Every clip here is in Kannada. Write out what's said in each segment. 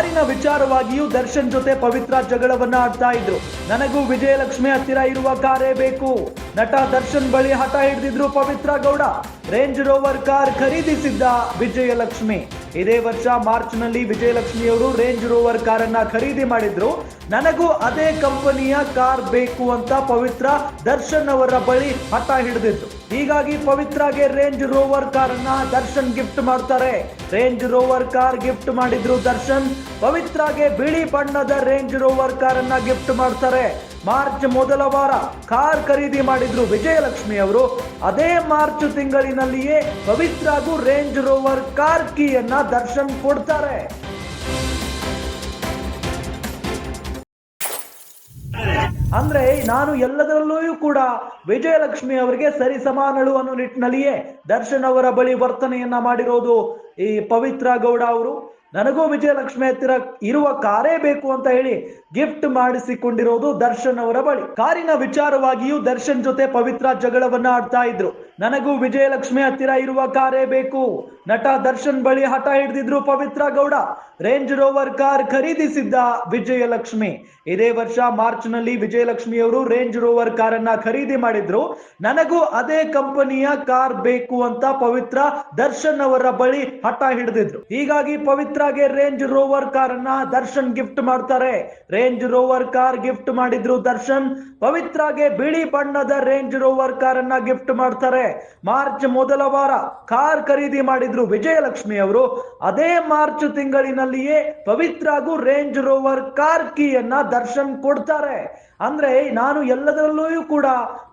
ಕಾರಿನ ವಿಚಾರವಾಗಿಯೂ ದರ್ಶನ್ ಜೊತೆ ಪವಿತ್ರ ಜಗಳವನ್ನ ಆಡ್ತಾ ಇದ್ರು. ನನಗೂ ವಿಜಯಲಕ್ಷ್ಮಿ ಹತ್ತಿರ ಇರುವ ಕಾರೇ ಬೇಕು. ನಟ ದರ್ಶನ್ ಬಳಿ ಹಠ ಹಿಡಿದಿದ್ರು Pavithra Gowda. Range Rover car ಖರೀದಿಸಿದ್ದ ವಿಜಯಲಕ್ಷ್ಮಿ. ಇದೇ ವರ್ಷ ಮಾರ್ಚ್ ನಲ್ಲಿ ವಿಜಯಲಕ್ಷ್ಮಿ ಅವರು ರೇಂಜ್ ರೋವರ್ ಕಾರನ್ನ ಖರೀದಿ ಮಾಡಿದ್ರು. ನನಗೂ ಅದೇ ಕಂಪನಿಯ ಕಾರ್ ಬೇಕು ಅಂತ ಪವಿತ್ರ ದರ್ಶನ್ ಅವರ ಬಳಿ ಹಠ ಹಿಡಿದಿದ್ರು. ಹೀಗಾಗಿ ಪವಿತ್ರಾಗೆ ರೇಂಜ್ ರೋವರ್ ಕಾರನ್ನ ದರ್ಶನ್ ಗಿಫ್ಟ್ ಮಾಡ್ತಾರೆ. ರೇಂಜ್ ರೋವರ್ ಕಾರ್ ಗಿಫ್ಟ್ ಮಾಡಿದ್ರು ದರ್ಶನ್. ಪವಿತ್ರಾಗೆ ಬಿಳಿ ಬಣ್ಣದ ರೇಂಜ್ ರೋವರ್ ಕಾರನ್ನ ಗಿಫ್ಟ್ ಮಾಡ್ತಾರೆ. ಮಾರ್ಚ್ ಮೊದಲ ವಾರ ಕಾರ್ ಖರೀದಿ ಮಾಡಿದ್ರು ವಿಜಯಲಕ್ಷ್ಮಿ ಅವರು. ಅದೇ ಮಾರ್ಚ್ ತಿಂಗಳಿನಲ್ಲಿಯೇ ಪವಿತ್ರಾಗೂ ರೇಂಜ್ ರೋವರ್ ಕಾರ್ ಕೀಯನ್ನ ದರ್ಶನ್ ಕೊಡ್ತಾರೆ. ಅಂದ್ರೆ ನಾನು ಎಲ್ಲದರಲ್ಲೂ ಕೂಡ ವಿಜಯಲಕ್ಷ್ಮಿ ಅವರಿಗೆ ಸರಿ ಸಮಾನಳು ಅನ್ನೋ ನಿಟ್ಟಿನಲ್ಲಿಯೇ ದರ್ಶನ್ ಅವರ ಬಳಿ ವರ್ತನೆಯನ್ನ ಮಾಡಿರೋದು ಈ ಪವಿತ್ರ ಗೌಡ ಅವರು. ನನಗೂ ವಿಜಯಲಕ್ಷ್ಮಿ ಹತ್ತಿರ ಇರುವ ಕಾರೇ ಬೇಕು ಅಂತ ಹೇಳಿ ಗಿಫ್ಟ್ ಮಾಡಿಸಿಕೊಂಡಿರೋದು ದರ್ಶನ್ ಅವರ ಬಳಿ. ಕಾರಿನ ವಿಚಾರವಾಗಿಯೂ ದರ್ಶನ್ ಜೊತೆ ಪವಿತ್ರ ಜಗಳವನ್ನ ಆಡ್ತಾ ಇದ್ರು. ನನಗೂ ವಿಜಯಲಕ್ಷ್ಮಿ ಹತ್ತಿರ ಇರುವ ಕಾರೇ ಬೇಕು. ನಟ ದರ್ಶನ್ ಬಳಿ ಹಠ ಹಿಡಿದಿದ್ರು Pavithra Gowda. Range Rover car ಖರೀದಿಸಿದ್ದ ವಿಜಯಲಕ್ಷ್ಮಿ. ಇದೇ ವರ್ಷ ಮಾರ್ಚ್ ನಲ್ಲಿ ವಿಜಯಲಕ್ಷ್ಮಿ ಅವರು ರೇಂಜ್ ರೋವರ್ ಕಾರನ್ನ ಖರೀದಿ ಮಾಡಿದ್ರು. ನನಗೂ ಅದೇ ಕಂಪನಿಯ ಕಾರ್ ಬೇಕು ಅಂತ ಪವಿತ್ರ ದರ್ಶನ್ ಅವರ ಬಳಿ ಹಠ ಹಿಡಿದಿದ್ರು. ಹೀಗಾಗಿ ಪವಿತ್ರಾಗೆ ರೇಂಜ್ ರೋವರ್ ಕಾರನ್ನ ದರ್ಶನ್ ಗಿಫ್ಟ್ ಮಾಡ್ತಾರೆ. ರೇಂಜ್ ರೋವರ್ ಕಾರ್ ಗಿಫ್ಟ್ ಮಾಡಿದ್ರು ದರ್ಶನ್. ಪವಿತ್ರಾಗೆ ಬಿಳಿ ಬಣ್ಣದ ರೇಂಜ್ ರೋವರ್ ಕಾರನ್ನ ಗಿಫ್ಟ್ ಮಾಡ್ತಾರೆ. ಮಾರ್ಚ್ ಮೊದಲ ವಾರ ಕಾರ್ ಖರೀದಿ ಮಾಡಿದ್ರು ವಿಜಯಲಕ್ಷ್ಮಿ ಅವರು. ಅದೇ ಮಾರ್ಚ್ ತಿಂಗಳಿನಲ್ಲಿಯೇ ಪವಿತ್ರಾಗೂ ರೇಂಜ್ ರೋವರ್ ಕಾರ್ ಕೀಯನ್ನ ದರ್ಶನ್ ಕೊಡ್ತಾರೆ. ಅಂದ್ರೆ ನಾನು ಎಲ್ಲದರಲ್ಲೂ ಕೂಡ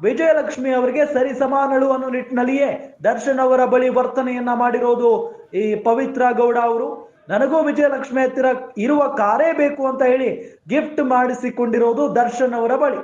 ವಿಜಯಲಕ್ಷ್ಮಿ ಅವರಿಗೆ ಸರಿ ಸಮಾನಳು ಅನ್ನೋ ನಿಟ್ಟಿನಲ್ಲಿಯೇ ದರ್ಶನ್ ಅವರ ಬಳಿ ವರ್ತನೆಯನ್ನ ಮಾಡಿರೋದು ಈ ಪವಿತ್ರ ಗೌಡ ಅವರು. ನನಗೂ ವಿಜಯಲಕ್ಷ್ಮಿ ಹತ್ತಿರ ಇರುವ ಕಾರೇ ಬೇಕು ಅಂತ ಹೇಳಿ ಗಿಫ್ಟ್ ಮಾಡಿಸಿಕೊಂಡಿರೋದು ದರ್ಶನ್ ಅವರ ಬಳಿ.